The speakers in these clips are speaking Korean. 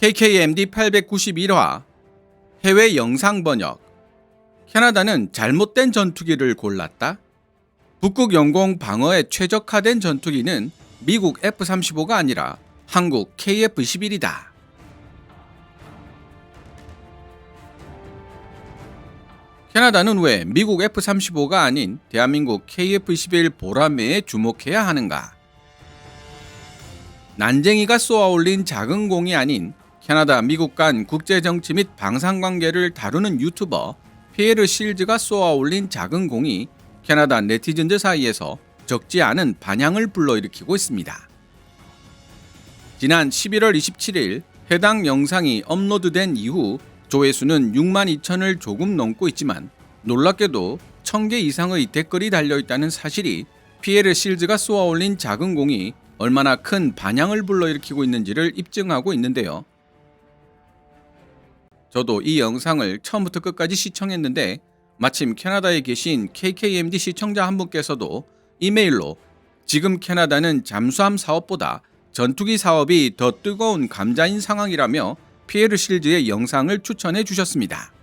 KKMD 891화 해외 영상 번역. 캐나다는 잘못된 전투기를 골랐다. 북극 영공 방어에 최적화된 전투기는 미국 F-35가 아니라 한국 KF-21이다. 캐나다는 왜 미국 F-35가 아닌 대한민국 KF-21 보라매에 주목해야 하는가? 난쟁이가 쏘아올린 작은 공이 아닌 캐나다, 미국 간 국제정치 및 방산관계를 다루는 유튜버 피에르 실즈가 쏘아올린 작은 공이 캐나다 네티즌들 사이에서 적지 않은 반향을 불러일으키고 있습니다. 지난 11월 27일 해당 영상이 업로드된 이후 조회수는 6만 2천을 조금 넘고 있지만 놀랍게도 1000개 이상의 댓글이 달려있다는 사실이 피에르 실즈가 쏘아올린 작은 공이 얼마나 큰 반향을 불러일으키고 있는지를 입증하고 있는데요. 저도 이 영상을 처음부터 끝까지 시청했는데 마침 캐나다에 계신 KKMD 시청자 한 분께서도 이메일로 지금 캐나다는 잠수함 사업보다 전투기 사업이 더 뜨거운 감자인 상황이라며 피에르 실즈의 영상을 추천해 주셨습니다.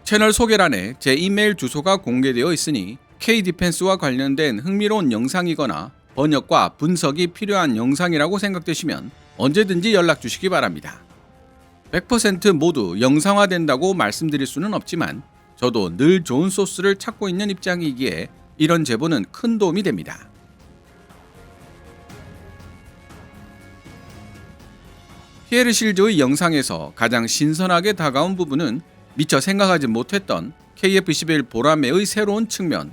채널 소개란에 제 이메일 주소가 공개되어 있으니 K-디펜스와 관련된 흥미로운 영상이거나 번역과 분석이 필요한 영상이라고 생각되시면 언제든지 연락 주시기 바랍니다. 100% 모두 영상화된다고 말씀드릴 수는 없지만 저도 늘 좋은 소스를 찾고 있는 입장이기에 이런 제보는 큰 도움이 됩니다. 피에르 실즈의 영상에서 가장 신선하게 다가온 부분은 미처 생각하지 못했던 KF-21 보라매의 새로운 측면,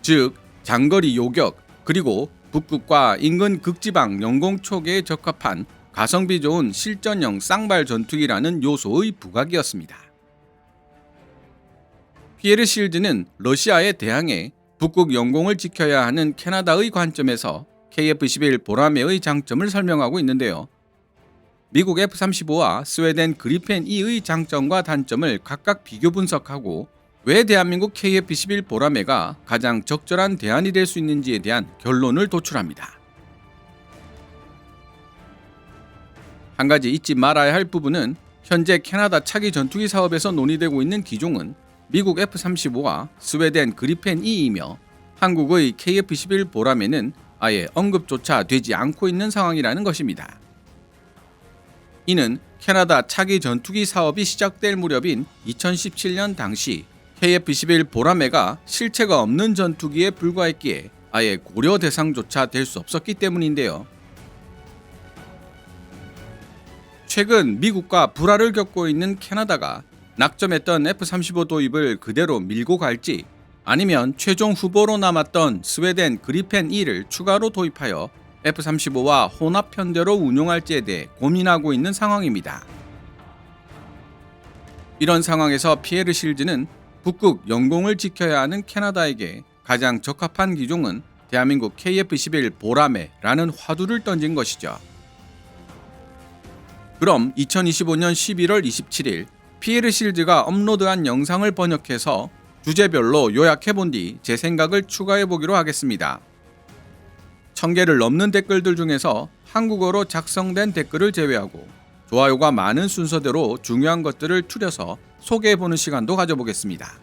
즉 장거리 요격 그리고 북극과 인근 극지방 영공 초계에 적합한 가성비 좋은 실전형 쌍발 전투기라는 요소의 부각이었습니다. 피에르 실즈는 러시아에 대항해 북극 영공을 지켜야 하는 캐나다의 관점에서 KF-21 보라매의 장점을 설명하고 있는데요. 미국 F-35와 스웨덴 그리펜 E의 장점과 단점을 각각 비교 분석하고 왜 대한민국 KF-21 보라매가 가장 적절한 대안이 될 수 있는지에 대한 결론을 도출합니다. 한 가지 잊지 말아야 할 부분은 현재 캐나다 차기 전투기 사업에서 논의되고 있는 기종은 미국 F-35와 스웨덴 그리펜 E이며 한국의 KF-21 보라매는 아예 언급조차 되지 않고 있는 상황이라는 것입니다. 이는 캐나다 차기 전투기 사업이 시작될 무렵인 2017년 당시 KF-21 보라매가 실체가 없는 전투기에 불과했기에 아예 고려 대상조차 될 수 없었기 때문인데요. 최근 미국과 불화를 겪고 있는 캐나다가 낙점했던 F-35 도입을 그대로 밀고 갈지 아니면 최종 후보로 남았던 스웨덴 그리펜 E를 추가로 도입하여 F-35와 혼합 편대로 운용할지에 대해 고민하고 있는 상황입니다. 이런 상황에서 피에르 실즈는 북극 영공을 지켜야 하는 캐나다에게 가장 적합한 기종은 대한민국 KF-21 보라매라는 화두를 던진 것이죠. 그럼 2025년 11월 27일 피에르 실즈가 업로드한 영상을 번역해서 주제별로 요약해본 뒤 제 생각을 추가해보기로 하겠습니다. 1000개를 넘는 댓글들 중에서 한국어로 작성된 댓글을 제외하고 좋아요가 많은 순서대로 중요한 것들을 추려서 소개해보는 시간도 가져보겠습니다.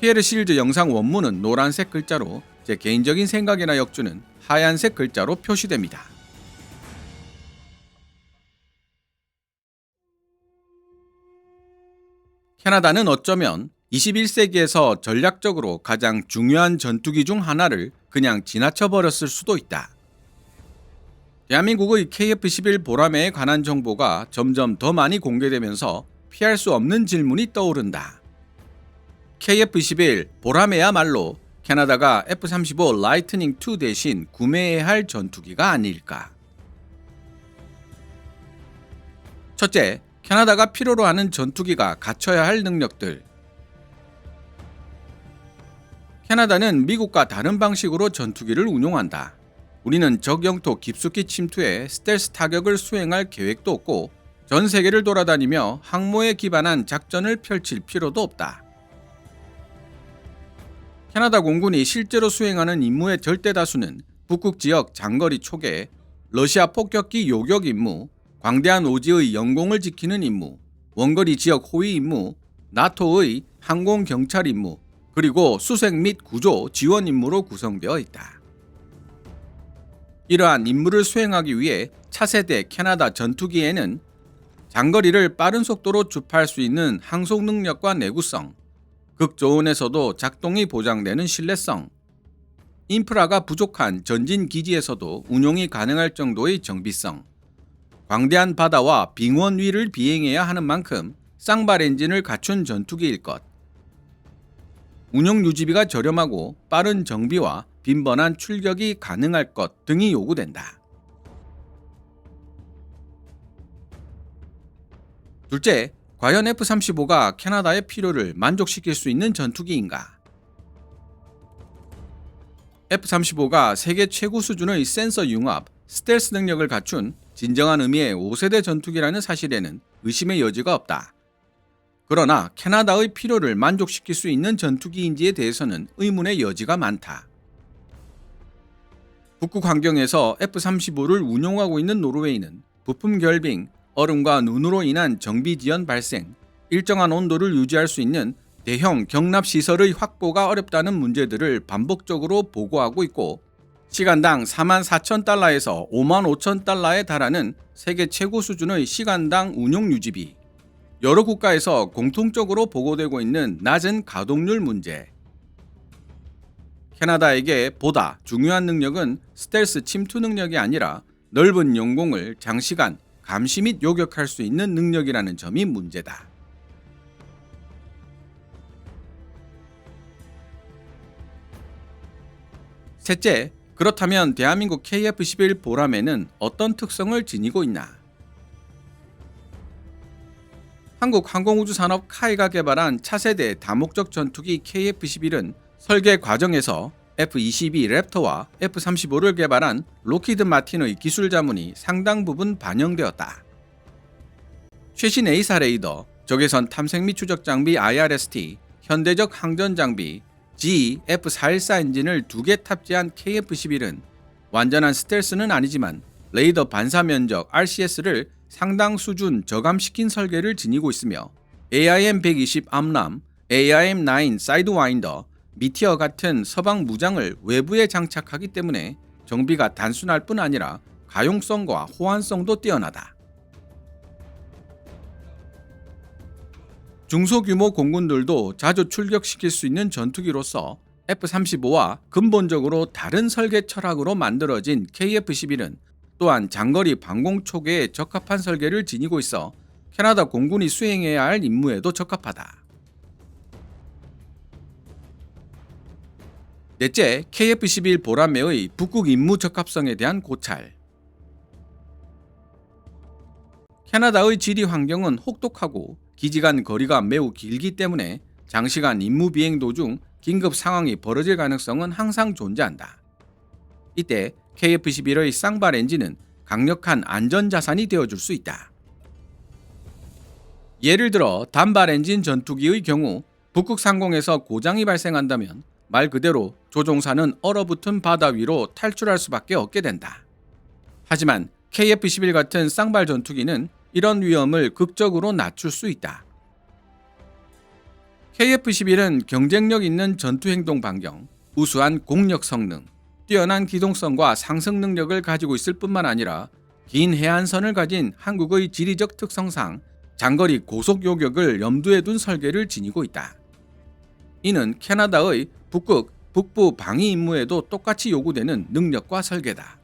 피에르 실즈 영상 원문은 노란색 글자로 제 개인적인 생각이나 역주는 하얀색 글자로 표시됩니다. 캐나다는 어쩌면 21세기에서 전략적으로 가장 중요한 전투기 중 하나를 그냥 지나쳐버렸을 수도 있다. 대한민국의 KF-21 보라매에 관한 정보가 점점 더 많이 공개되면서 피할 수 없는 질문이 떠오른다. KF-21 보라매야말로 캐나다가 F-35 라이트닝 2 대신 구매해야 할 전투기가 아닐까? 첫째, 캐나다가 필요로 하는 전투기가 갖춰야 할 능력들. 캐나다는 미국과 다른 방식으로 전투기를 운용한다. 우리는 적 영토 깊숙이 침투해 스텔스 타격을 수행할 계획도 없고 전 세계를 돌아다니며 항모에 기반한 작전을 펼칠 필요도 없다. 캐나다 공군이 실제로 수행하는 임무의 절대 다수는 북극 지역 장거리 초계, 러시아 폭격기 요격 임무, 광대한 오지의 영공을 지키는 임무, 원거리 지역 호위 임무, 나토의 항공 경찰 임무, 그리고 수색 및 구조 지원 임무로 구성되어 있다. 이러한 임무를 수행하기 위해 차세대 캐나다 전투기에는 장거리를 빠른 속도로 주파할 수 있는 항속 능력과 내구성, 극저온에서도 작동이 보장되는 신뢰성, 인프라가 부족한 전진 기지에서도 운용이 가능할 정도의 정비성, 광대한 바다와 빙원 위를 비행해야 하는 만큼 쌍발 엔진을 갖춘 전투기일 것, 운용 유지비가 저렴하고 빠른 정비와 빈번한 출격이 가능할 것 등이 요구된다. 둘째, 과연 F-35가 캐나다의 필요를 만족시킬 수 있는 전투기인가? F-35가 세계 최고 수준의 센서 융합, 스텔스 능력을 갖춘 진정한 의미의 5세대 전투기라는 사실에는 의심의 여지가 없다. 그러나 캐나다의 필요를 만족시킬 수 있는 전투기인지에 대해서는 의문의 여지가 많다. 북극 환경에서 F-35를 운용하고 있는 노르웨이는 부품 결빙, 얼음과 눈으로 인한 정비 지연 발생, 일정한 온도를 유지할 수 있는 대형 경납 시설의 확보가 어렵다는 문제들을 반복적으로 보고하고 있고, 시간당 44,000달러에서 55,000달러에 달하는 세계 최고 수준의 시간당 운용 유지비, 여러 국가에서 공통적으로 보고되고 있는 낮은 가동률 문제. 캐나다에게 보다 중요한 능력은 스텔스 침투 능력이 아니라 넓은 영공을 장시간 감시 및 요격할 수 있는 능력이라는 점이 문제다. 셋째, 그렇다면 대한민국 KF-11 보람에는 어떤 특성을 지니고 있나? 한국항공우주산업 카이가 개발한 차세대 다목적 전투기 KF-11은 설계 과정에서 F-22 랩터와 F-35를 개발한 록히드 마틴의 기술 자문이 상당 부분 반영되었다. 최신 A사 레이더, 적외선 탐색 및 추적 장비 IRST, 현대적 항전 장비 GE F414 엔진을 2개 탑재한 KF-11은 완전한 스텔스는 아니지만 레이더 반사 면적 RCS를 상당 수준 저감시킨 설계를 지니고 있으며 AIM-120 암람, AIM-9 사이드와인더, 미티어 같은 서방 무장을 외부에 장착하기 때문에 정비가 단순할 뿐 아니라 가용성과 호환성도 뛰어나다. 중소규모 공군들도 자주 출격시킬 수 있는 전투기로서 F-35와 근본적으로 다른 설계 철학으로 만들어진 KF-11은 또한 장거리 방공 초계에 적합한 설계를 지니고 있어 캐나다 공군이 수행해야 할 임무에도 적합하다. 넷째, KF-11 보람매의 북극 임무 적합성에 대한 고찰. 캐나다의 지리 환경은 혹독하고 기지 간 거리가 매우 길기 때문에 장시간 임무 비행 도중 긴급 상황이 벌어질 가능성은 항상 존재한다. 이때 KF-11의 쌍발 엔진은 강력한 안전자산이 되어줄 수 있다. 예를 들어 단발 엔진 전투기의 경우 북극 상공에서 고장이 발생한다면 말 그대로 조종사는 얼어붙은 바다 위로 탈출할 수밖에 없게 된다. 하지만 KF-11 같은 쌍발 전투기는 이런 위험을 극적으로 낮출 수 있다. KF-11은 경쟁력 있는 전투행동 반경, 우수한 공력 성능, 뛰어난 기동성과 상승 능력을 가지고 있을 뿐만 아니라 긴 해안선을 가진 한국의 지리적 특성상 장거리 고속 요격을 염두에 둔 설계를 지니고 있다. 이는 캐나다의 북극, 북부 방위 임무에도 똑같이 요구되는 능력과 설계다.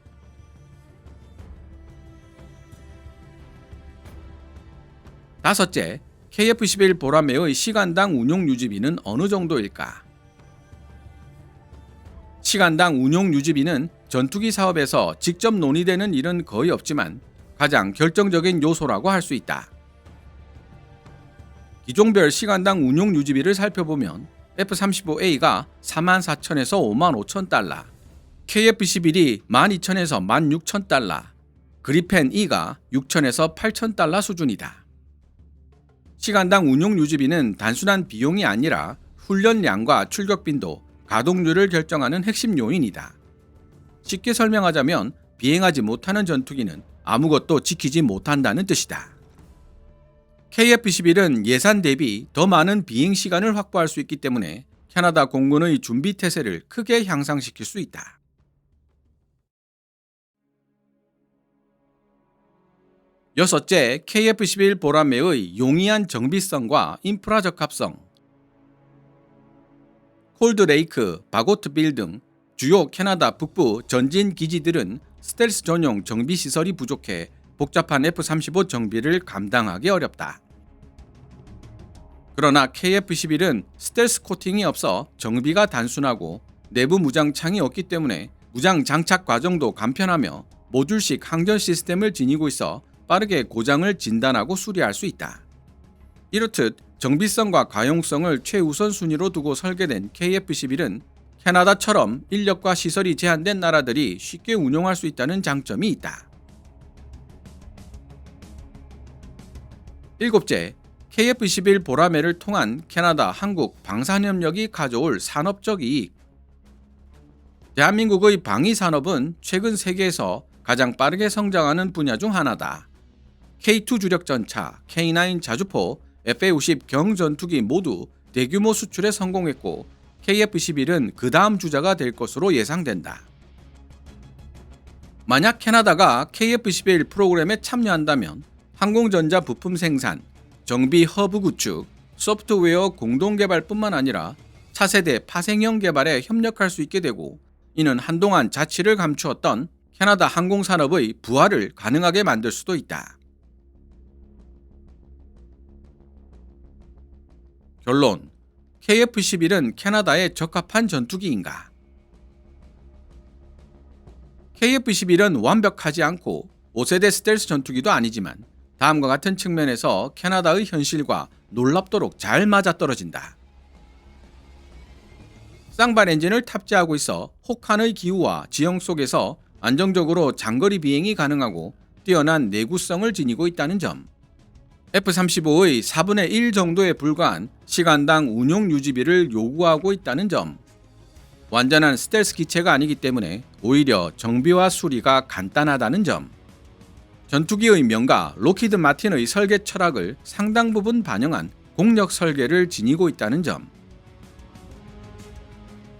다섯째, KF-11 보람매의 시간당 운용 유지비는 어느 정도일까? 시간당 운용 유지비는 전투기 사업에서 직접 논의되는 일은 거의 없지만 가장 결정적인 요소라고 할 수 있다. 기종별 시간당 운용 유지비를 살펴보면 F-35A가 44,000에서 55,000달러, KF-11이 12,000에서 16,000달러, 그리펜 E가 6,000에서 8,000달러 수준이다. 시간당 운용 유지비는 단순한 비용이 아니라 훈련량과 출격 빈도, 가동률을 결정하는 핵심 요인이다. 쉽게 설명하자면 비행하지 못하는 전투기는 아무것도 지키지 못한다는 뜻이다. KF-11은 예산 대비 더 많은 비행 시간을 확보할 수 있기 때문에 캐나다 공군의 준비 태세를 크게 향상시킬 수 있다. 여섯째, KF-11 보라매의 용이한 정비성과 인프라 적합성. 콜드레이크, 바고트빌 등 주요 캐나다 북부 전진 기지들은 스텔스 전용 정비 시설이 부족해 복잡한 F-35 정비를 감당하기 어렵다. 그러나 KF-11은 스텔스 코팅이 없어 정비가 단순하고 내부 무장창이 없기 때문에 무장 장착 과정도 간편하며 모듈식 항전 시스템을 지니고 있어 빠르게 고장을 진단하고 수리할 수 있다. 이렇듯 정비성과 가용성을 최우선 순위로 두고 설계된 KF-11은 캐나다처럼 인력과 시설이 제한된 나라들이 쉽게 운용할 수 있다는 장점이 있다. 일곱째, KF-11 보라매를 통한 캐나다, 한국 방산협력이 가져올 산업적 이익. 대한민국의 방위산업은 최근 세계에서 가장 빠르게 성장하는 분야 중 하나다. K2 주력전차, K9 자주포, FA-50 경전투기 모두 대규모 수출에 성공했고 KF-11은 그 다음 주자가 될 것으로 예상된다. 만약 캐나다가 KF-11 프로그램에 참여한다면 항공전자 부품 생산, 정비 허브 구축, 소프트웨어 공동 개발뿐만 아니라 차세대 파생형 개발에 협력할 수 있게 되고 이는 한동안 자취를 감추었던 캐나다 항공산업의 부활을 가능하게 만들 수도 있다. 결론, KF-11은 캐나다에 적합한 전투기인가? KF-11은 완벽하지 않고 5세대 스텔스 전투기도 아니지만 다음과 같은 측면에서 캐나다의 현실과 놀랍도록 잘 맞아떨어진다. 쌍발 엔진을 탑재하고 있어 혹한의 기후와 지형 속에서 안정적으로 장거리 비행이 가능하고 뛰어난 내구성을 지니고 있다는 점, F-35의 4분의 1 정도에 불과한 시간당 운용 유지비를 요구하고 있다는 점, 완전한 스텔스 기체가 아니기 때문에 오히려 정비와 수리가 간단하다는 점, 전투기의 명가 록히드 마틴의 설계 철학을 상당 부분 반영한 공력 설계를 지니고 있다는 점.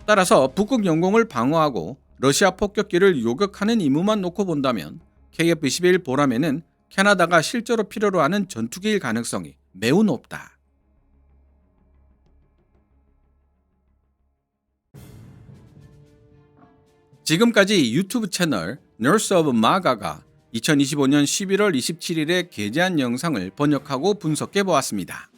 따라서 북극 영공을 방어하고 러시아 폭격기를 요격하는 임무만 놓고 본다면 KF-11 보라매는 캐나다가 실제로 필요로 하는 전투기일 가능성이 매우 높다. 지금까지 유튜브 채널 Nurse of MAGA가 2025년 11월 27일에 게재한 영상을 번역하고 분석해 보았습니다.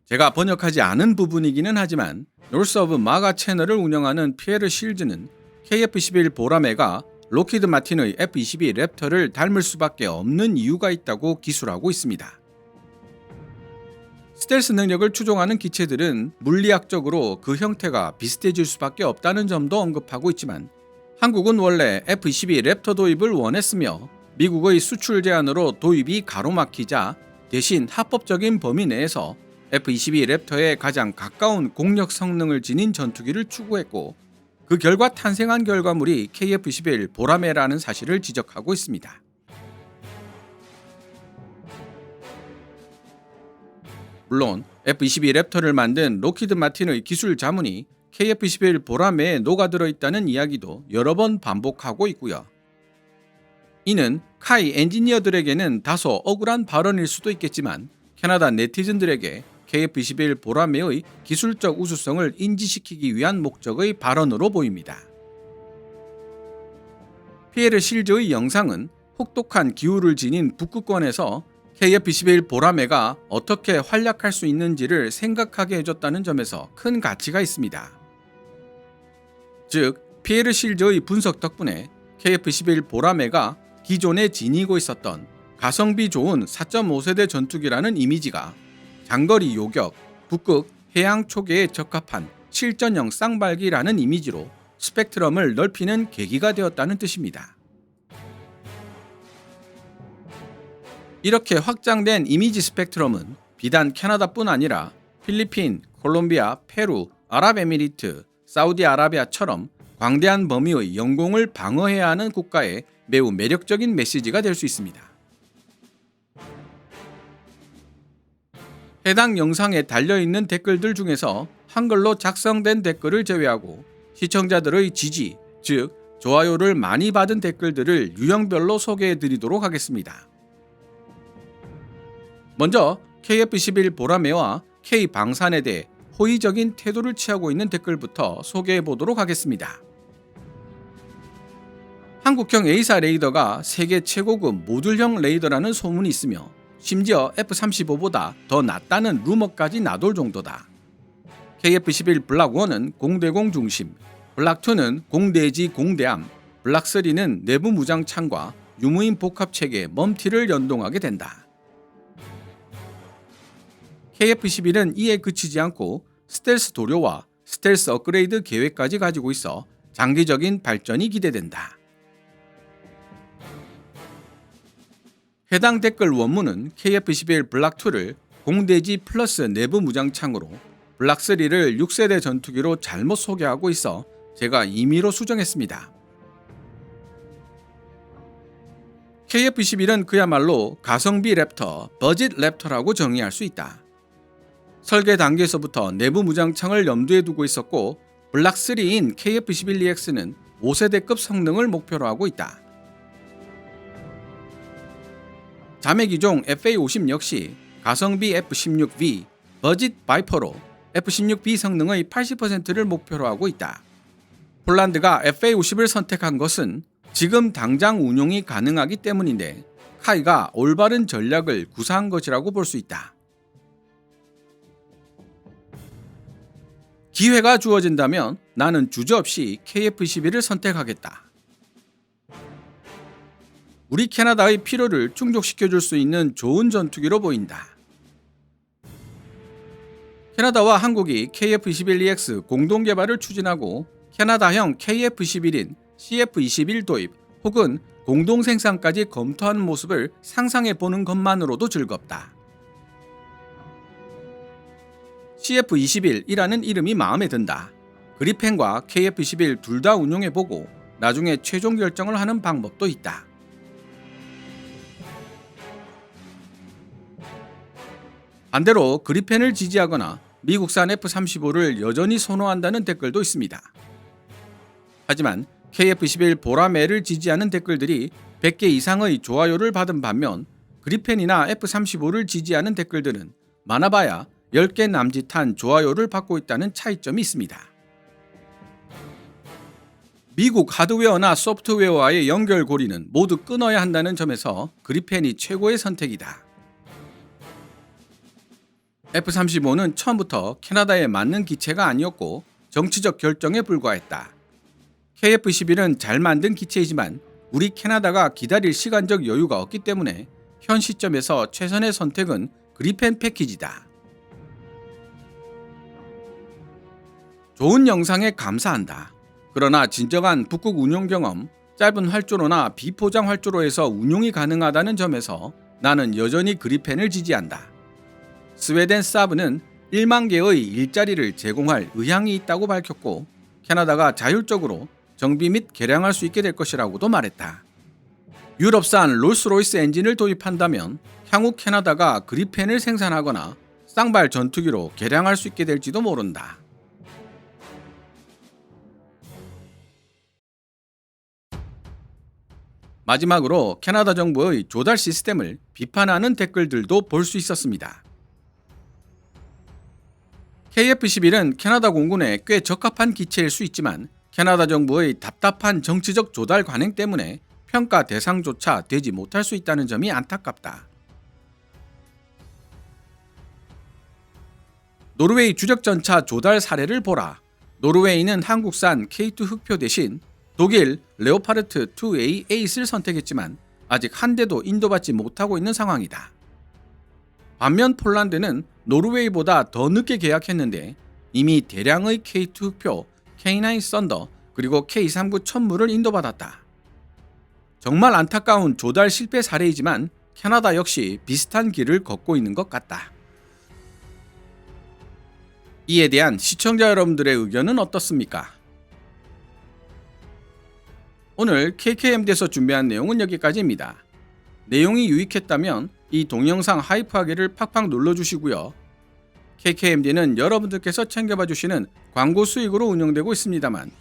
제가 번역하지 않은 부분이기는 하지만 Nurse of MAGA 채널을 운영하는 피에르 실즈는 KF-11 보라매가 록히드 마틴의 F-22 랩터를 닮을 수밖에 없는 이유가 있다고 기술하고 있습니다. 스텔스 능력을 추종하는 기체들은 물리학적으로 그 형태가 비슷해질 수밖에 없다는 점도 언급하고 있지만 한국은 원래 F-22 랩터 도입을 원했으며 미국의 수출 제한으로 도입이 가로막히자 대신 합법적인 범위 내에서 F-22 랩터에 가장 가까운 공력 성능을 지닌 전투기를 추구했고 그 결과 탄생한 결과물이 KF-11 보라매라는 사실을 지적하고 있습니다. 물론 F-22 랩터를 만든 록히드 마틴의 기술 자문이 KF-11 보라매에 녹아들어 있다는 이야기도 여러 번 반복하고 있고요. 이는 카이 엔지니어들에게는 다소 억울한 발언일 수도 있겠지만 캐나다 네티즌들에게 KF-21 보라매의 기술적 우수성을 인지시키기 위한 목적의 발언으로 보입니다. 피에르 실즈의 영상은 혹독한 기후를 지닌 북극권에서 KF-21 보라매가 어떻게 활약할 수 있는지를 생각하게 해줬다는 점에서 큰 가치가 있습니다. 즉, 피에르 실즈의 분석 덕분에 KF-21 보라매가 기존에 지니고 있었던 가성비 좋은 4.5세대 전투기라는 이미지가 장거리 요격, 북극, 해양 초계에 적합한 실전형 쌍발기라는 이미지로 스펙트럼을 넓히는 계기가 되었다는 뜻입니다. 이렇게 확장된 이미지 스펙트럼은 비단 캐나다뿐 아니라 필리핀, 콜롬비아, 페루, 아랍에미리트, 사우디아라비아처럼 광대한 범위의 영공을 방어해야 하는 국가에 매우 매력적인 메시지가 될 수 있습니다. 해당 영상에 달려있는 댓글들 중에서 한글로 작성된 댓글을 제외하고 시청자들의 지지, 즉 좋아요를 많이 받은 댓글들을 유형별로 소개해드리도록 하겠습니다. 먼저 KF11 보라매와 K방산에 대해 호의적인 태도를 취하고 있는 댓글부터 소개해보도록 하겠습니다. 한국형 A사 레이더가 세계 최고급 모듈형 레이더라는 소문이 있으며 심지어 F-35보다 더 낫다는 루머까지 나돌 정도다. KF-11 블락1은 공대공 중심, 블락2는 공대지 공대함, 블락3는 내부 무장창과 유무인 복합체계 멈티를 연동하게 된다. KF-11은 이에 그치지 않고 스텔스 도료와 스텔스 업그레이드 계획까지 가지고 있어 장기적인 발전이 기대된다. 해당 댓글 원문은 KF-11 블락2를 공대지 플러스 내부 무장창으로 블락3를 6세대 전투기로 잘못 소개하고 있어 제가 임의로 수정했습니다. KF-11은 그야말로 가성비 랩터, 버짓 랩터라고 정의할 수 있다. 설계 단계에서부터 내부 무장창을 염두에 두고 있었고 블락3인 KF-11EX는 5세대급 성능을 목표로 하고 있다. 자매기종 FA-50 역시 가성비 F-16V, 버짓 바이퍼로 F-16B 성능의 80%를 목표로 하고 있다. 폴란드가 FA-50을 선택한 것은 지금 당장 운용이 가능하기 때문인데 카이가 올바른 전략을 구사한 것이라고 볼 수 있다. 기회가 주어진다면 나는 주저없이 KF-11을 선택하겠다. 우리 캐나다의 필요를 충족시켜줄 수 있는 좋은 전투기로 보인다. 캐나다와 한국이 KF-21EX 공동 개발을 추진하고 캐나다형 KF-11인 CF-21 도입 혹은 공동 생산까지 검토하는 모습을 상상해보는 것만으로도 즐겁다. CF-21이라는 이름이 마음에 든다. 그리펜과 KF-11 둘 다 운용해보고 나중에 최종 결정을 하는 방법도 있다. 반대로 그리펜을 지지하거나 미국산 F-35를 여전히 선호한다는 댓글도 있습니다. 하지만 KF-11 보라매를 지지하는 댓글들이 100개 이상의 좋아요를 받은 반면 그리펜이나 F-35를 지지하는 댓글들은 많아봐야 10개 남짓한 좋아요를 받고 있다는 차이점이 있습니다. 미국 하드웨어나 소프트웨어와의 연결고리는 모두 끊어야 한다는 점에서 그리펜이 최고의 선택이다. F-35는 처음부터 캐나다에 맞는 기체가 아니었고 정치적 결정에 불과했다. KF-11은 잘 만든 기체이지만 우리 캐나다가 기다릴 시간적 여유가 없기 때문에 현 시점에서 최선의 선택은 그리펜 패키지다. 좋은 영상에 감사한다. 그러나 진정한 북극 운용 경험, 짧은 활주로나 비포장 활주로에서 운용이 가능하다는 점에서 나는 여전히 그리펜을 지지한다. 스웨덴 사브는 1만 개의 일자리를 제공할 의향이 있다고 밝혔고 캐나다가 자율적으로 정비 및 개량할 수 있게 될 것이라고도 말했다. 유럽산 롤스로이스 엔진을 도입한다면 향후 캐나다가 그리펜을 생산하거나 쌍발 전투기로 개량할 수 있게 될지도 모른다. 마지막으로 캐나다 정부의 조달 시스템을 비판하는 댓글들도 볼 수 있었습니다. KF-11은 캐나다 공군에 꽤 적합한 기체일 수 있지만 캐나다 정부의 답답한 정치적 조달 관행 때문에 평가 대상조차 되지 못할 수 있다는 점이 안타깝다. 노르웨이 주력전차 조달 사례를 보라. 노르웨이는 한국산 K2 흑표 대신 독일 레오파르트 2A 에이스를 선택했지만 아직 한 대도 인도받지 못하고 있는 상황이다. 반면 폴란드는 노르웨이보다 더 늦게 계약했는데 이미 대량의 K2 흑표, K9 썬더 그리고 K39 천무를 인도받았다. 정말 안타까운 조달 실패 사례이지만 캐나다 역시 비슷한 길을 걷고 있는 것 같다. 이에 대한 시청자 여러분들의 의견은 어떻습니까? 오늘 KKMD에서 준비한 내용은 여기까지입니다. 내용이 유익했다면 이 동영상 하이프하기를 팍팍 눌러주시고요. KKMD는 여러분들께서 챙겨봐 주시는 광고 수익으로 운영되고 있습니다만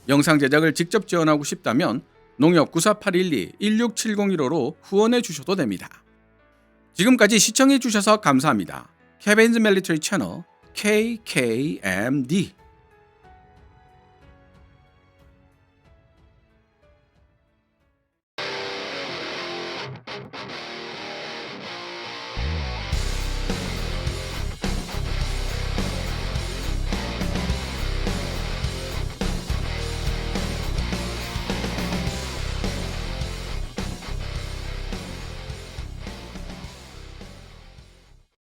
영상 제작을 직접 지원하고 싶다면 농협 9481216701호로 후원해 주셔도 됩니다. 지금까지 시청해 주셔서 감사합니다. 케빈즈 밀리터리 채널 KKMD